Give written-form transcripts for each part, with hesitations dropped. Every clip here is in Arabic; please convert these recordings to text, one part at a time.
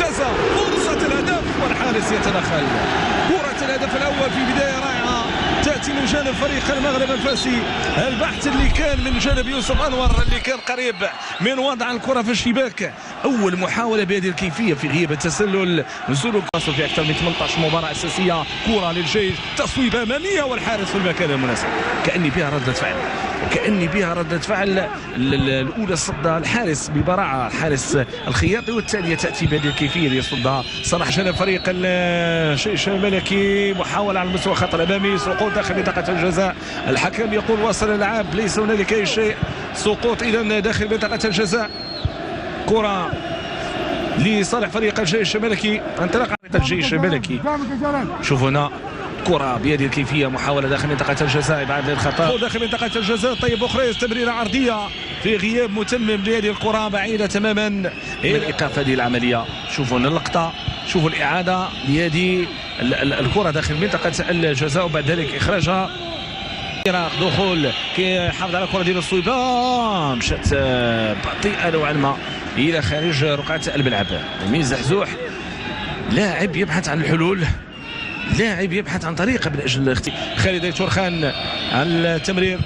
ممتازة، فرصة الهدف والحارس يتدخل. كرة الهدف الأول في بداية رائعة تأتي من جانب فريق المغرب الفاسي. البحث اللي كان من جانب يوسف أنور اللي كان قريب من وضع الكرة في الشباك. أول محاولة بهذه الكيفية في غياب التسلل. نزول القصر في أكثر من 18 مباراة أساسية. كرة للجيش، تصويبة أمامية والحارس في المكان المناسب. كأني بها ردة فعل، وكأني بها ردة فعل. الأولى صدها الحارس ببراعة، الحارس الخياطي، والثانية تأتي بهذه الكيفية اللي يصدها صلاح جانب فريق الجيش الملكي. محاولة على المستوى خطر أمامي، سقوط داخل منطقة الجزاء. الحكم يقول وصل اللعب، ليس هنالك أي شيء. سقوط إذا داخل منطقة الجزاء. كرة لصالح فريق الجيش الملكي، انطلاق الجيش الملكي. شوف هنا كرة بهذه الكيفية، محاولة داخل منطقة الجزاء، بعد الخطأ داخل منطقة الجزاء. طيب بوخريز، تمريرة عرضية في غياب متمم لهذه الكرة، بعيدة تماما من إيقاف هذه العملية. شوفوا هنا اللقطة، شوفوا الإعادة لهذه الكرة داخل منطقة الجزاء وبعد ذلك إخراجها. دخول كيحافظ على الكرة ديال الصويبة، مشات بطيئة نوعا ما إلى خارج رقعة الملعب. مين زحزوح لاعب يبحث عن الحلول، لاعب يبحث عن طريقة من أجل خالد أيتور خان التمرير،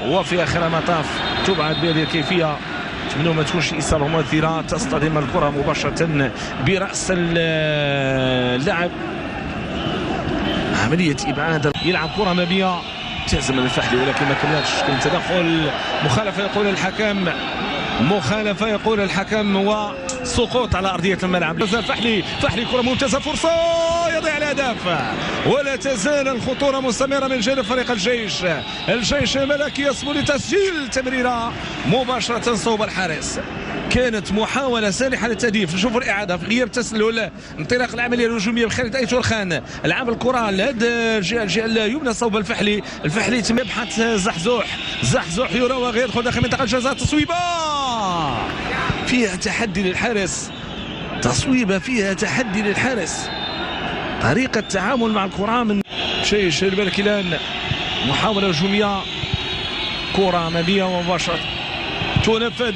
وفي آخر المطاف تبعد بهذه الكيفية. نتمنى ما تكونش إصابة مؤثرة، تصطدم الكرة مباشرة برأس اللاعب. عملية إبعاد، يلعب كرة أمامية، تهزم الفحلي ولكن ما كملتش. كان تدخل، مخالفة يقول الحكم، مخالفة يقول الحكم، وسقوط على أرضية الملعب. فحلي كرة ممتازة، فرصة يضيع الهدف، ولا تزال الخطورة مستمرة من جانب فريق الجيش الملكي. يصبو لتسجيل تمريرة مباشرة صوب الحارس. كانت محاولة سانحة للتهديف. نشوفوا الإعادة في غياب تسلل، انطلاق العملية الهجومية بخالد أيتور خان، لعب الكرة لهذه الجهة اليمنى صوب الفحلي يتم يبحث زحزوح يراوغ، يدخل داخل منطقة الجزاء. تصويبة فيها تحدي للحارس، تصويبة فيها تحدي للحارس. طريقة التعامل مع الكرة من جيش الملكي. الآن محاولة هجومية، كرة أمامية ومباشرة تنفذ.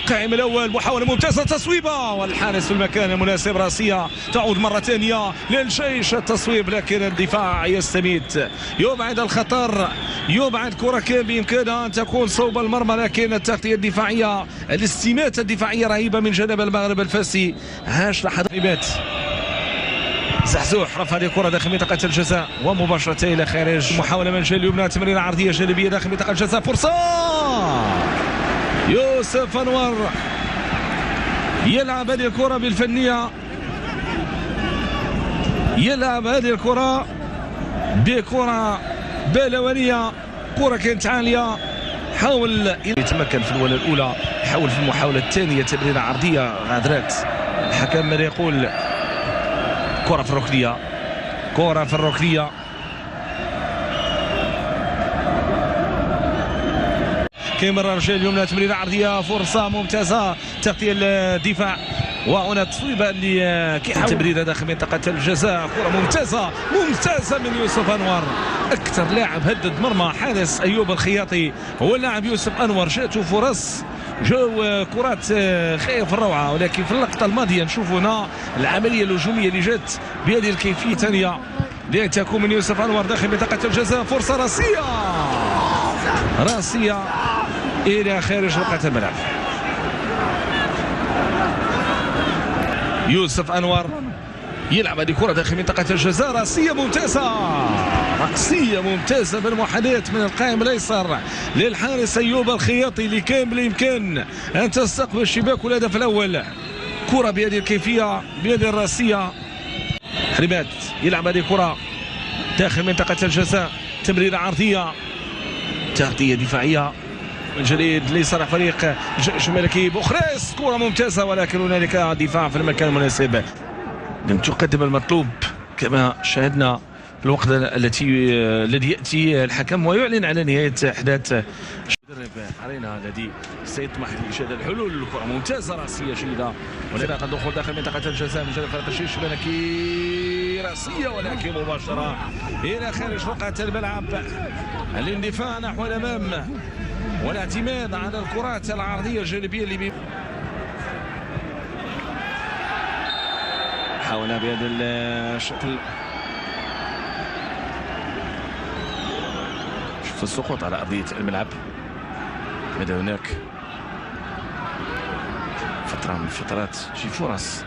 قائم الأول، محاولة ممتازة، تصويبة والحارس في المكان المناسب. راسية تعود مرة ثانية للجيش، التصويب لكن الدفاع يستميت، يبعد الخطر، يبعد كرة كان بإمكانها أن تكون صوب المرمى، لكن التغطية الدفاعية، الاستماتة الدفاعية رهيبة من جانب المغرب الفاسي. هاش لحظات. زحزوح رفع هذه الكرة داخل منطقة الجزاء ومباشرة إلى خارج. محاولة من الجهة اليمنى، تمريرة عرضية جانبية داخل منطقة الجزاء. فرصة يوسف أنور يلعب هذه الكرة بالفنية، يلعب هذه الكرة بكرة بلوانية. كرة كانت عالية، حاول يتمكن في الولاء الأولى، حاول في المحاولة الثانية تمريرة عرضية غادرات. الحكم ماذا يقول؟ كرة في الركنية، كرة في الركنية. كيمرر الرجال اليمنى، تمريرة عرضية، فرصة ممتازة، تغطية الدفاع، وهنا تصويبة اللي كيحاول تمريرة داخل منطقة الجزاء. كرة ممتازة من يوسف أنور، أكثر لاعب هدد مرمى حارس أيوب الخياطي هو اللاعب يوسف أنور. جاءته فرص، جاو كرات خير في الروعة، ولكن في اللقطة الماضية نشوف هنا العملية الهجومية اللي جات بهذه الكيفية الثانية لأن تكون من يوسف أنور داخل منطقة الجزاء. فرصة راسية إلى خارج رقعة الملعب. يوسف أنور يلعب هذه الكرة داخل منطقة الجزاء. راسية ممتازة بالمحاذاة من القائم الأيسر للحارس أيوب الخياطي، اللي كان بالإمكان أن تستقبل الشباك والهدف الأول. كرة بهذه الكيفية، بهذه الراسية. حريمات يلعب هذه الكرة داخل منطقة الجزاء، تمريرة عرضية، تغطية دفاعية من جديد لصالح فريق الجيش الملكي. بوخريز، كرة ممتازة ولكن هنالك دفاع في المكان المناسب. لم تقدم المطلوب كما شاهدنا في الوقت الذي يأتي الحكم ويعلن على نهاية أحداث. المدرب علينا الذي سيطمح لإيجاد الحلول. الكرة ممتازة، راسية جيدة، ولكن قد دخول داخل منطقة الجزاء من جانب فريق الجيش الملكي. راسية ولكن مباشرة إلى خارج رقعة الملعب. الاندفاع نحو الأمام والاعتماد على الكرات العرضية الجانبية اللي محاولة بهذا الشكل. شوف السقوط على أرضية الملعب. بدا هناك فترة من الفترات شي فرص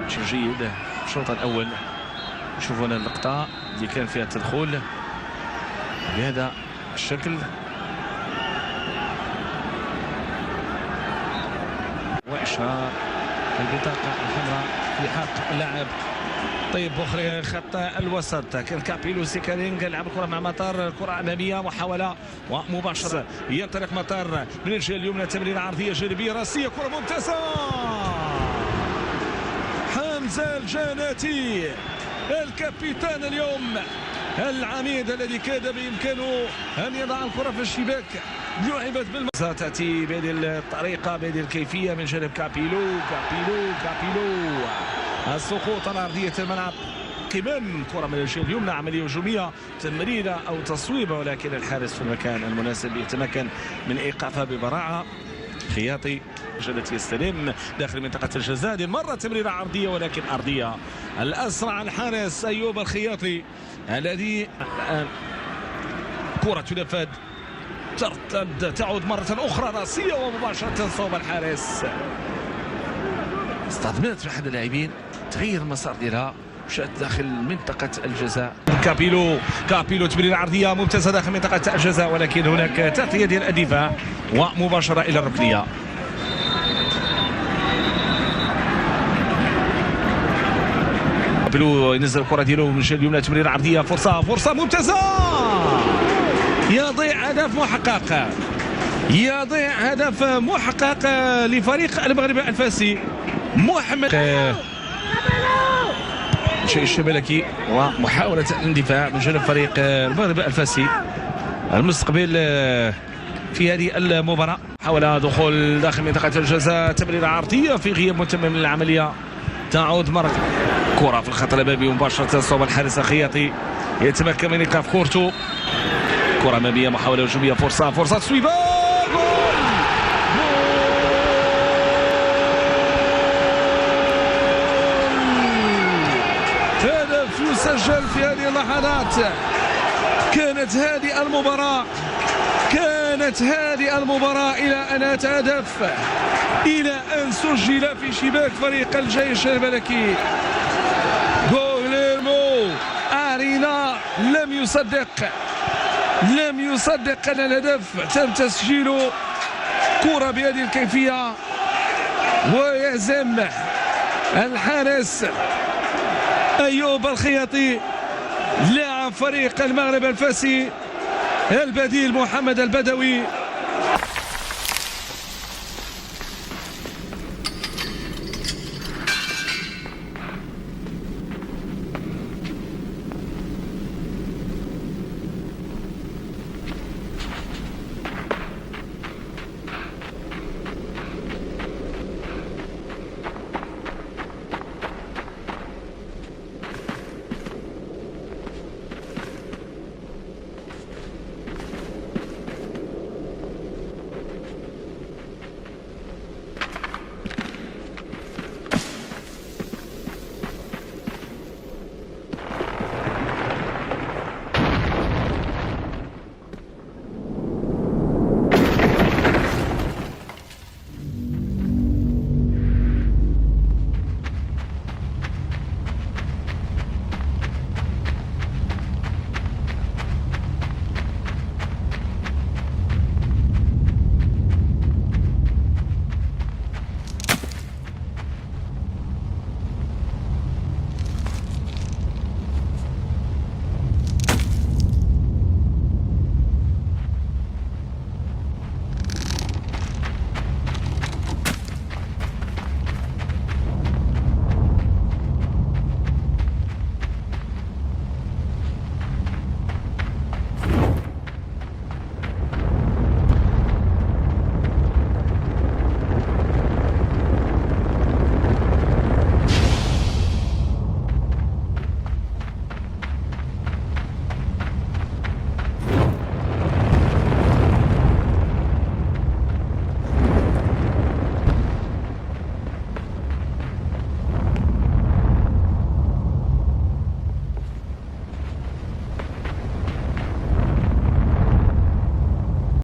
شي جيدة الشوط الأول. نشوفوا هنا اللقطة اللي كان فيها التدخل بهذا الشكل. وإشهار البطاقة الحمراء في حق اللاعب. طيب بوخري خط الوسط كان كابيلو سيكالينغ لعب الكره مع مطار، الكره اماميه محاوله ومباشره ينطلق مطار من الجهه اليمنى، تمريره عرضيه جانبيه راسيه، كره ممتازه. حمزه الجناتي الكابيتان اليوم، العميد الذي كاد بامكانه ان يضع الكره في الشباك، لعبت تاتي بهذه الطريقه بهذه الكيفيه من جانب كابيلو. السقوط على ارضيه الملعب، قمم كره من الجهه اليمنى، عمليه هجوميه تمريره او تصويبه، ولكن الحارس في المكان المناسب يتمكن من ايقافها ببراعه. خياطي جلت يستلم داخل منطقه الجزاء، هذه المره تمريره عرضيه ولكن ارضيه. الاسرع الحارس ايوب الخياطي الذي الان كره تنفذ، ترتد تعود مره اخرى راسيه ومباشره صوب الحارس. استخدمت احد اللاعبين تغير المسار ديالها، مشات داخل منطقه الجزاء. كابيلو تمريره عرضيه ممتازه داخل منطقه الجزاء، ولكن هناك تغطيه ديال الدفاع ومباشره الى الركنيه. كابيلو ينزل الكره ديالو من الجهه اليمنى، تمريره عرضيه، فرصه ممتازه، يضيع هدف محقق، لفريق المغرب الفاسي. محمد شيء الشبلكي ومحاولة الاندفاع من جانب فريق المغرب الفاسي. المستقبل في هذه المباراة، حاول دخول داخل منطقة الجزاء، تمريرة عرضية في غياب متمم للعملية، تعود مرة كرة في الخط الأمامي مباشرة صوب الحارس الخياطي، يتمكن من إيقاف كورتو. كرة أمامية، محاولة هجومية، فرصة تصويبة، يسجل في هذه اللحظات. كانت هذه المباراة إلى أن تهدف، إلى أن سجل في شباك فريق الجيش الملكي. غوغليرمو أرينا لم يصدق أن الهدف تم تسجيله. كرة بهذه الكيفية ويهزم الحارس أيوب الخياطي لاعب فريق المغرب الفاسي البديل محمد البدوي.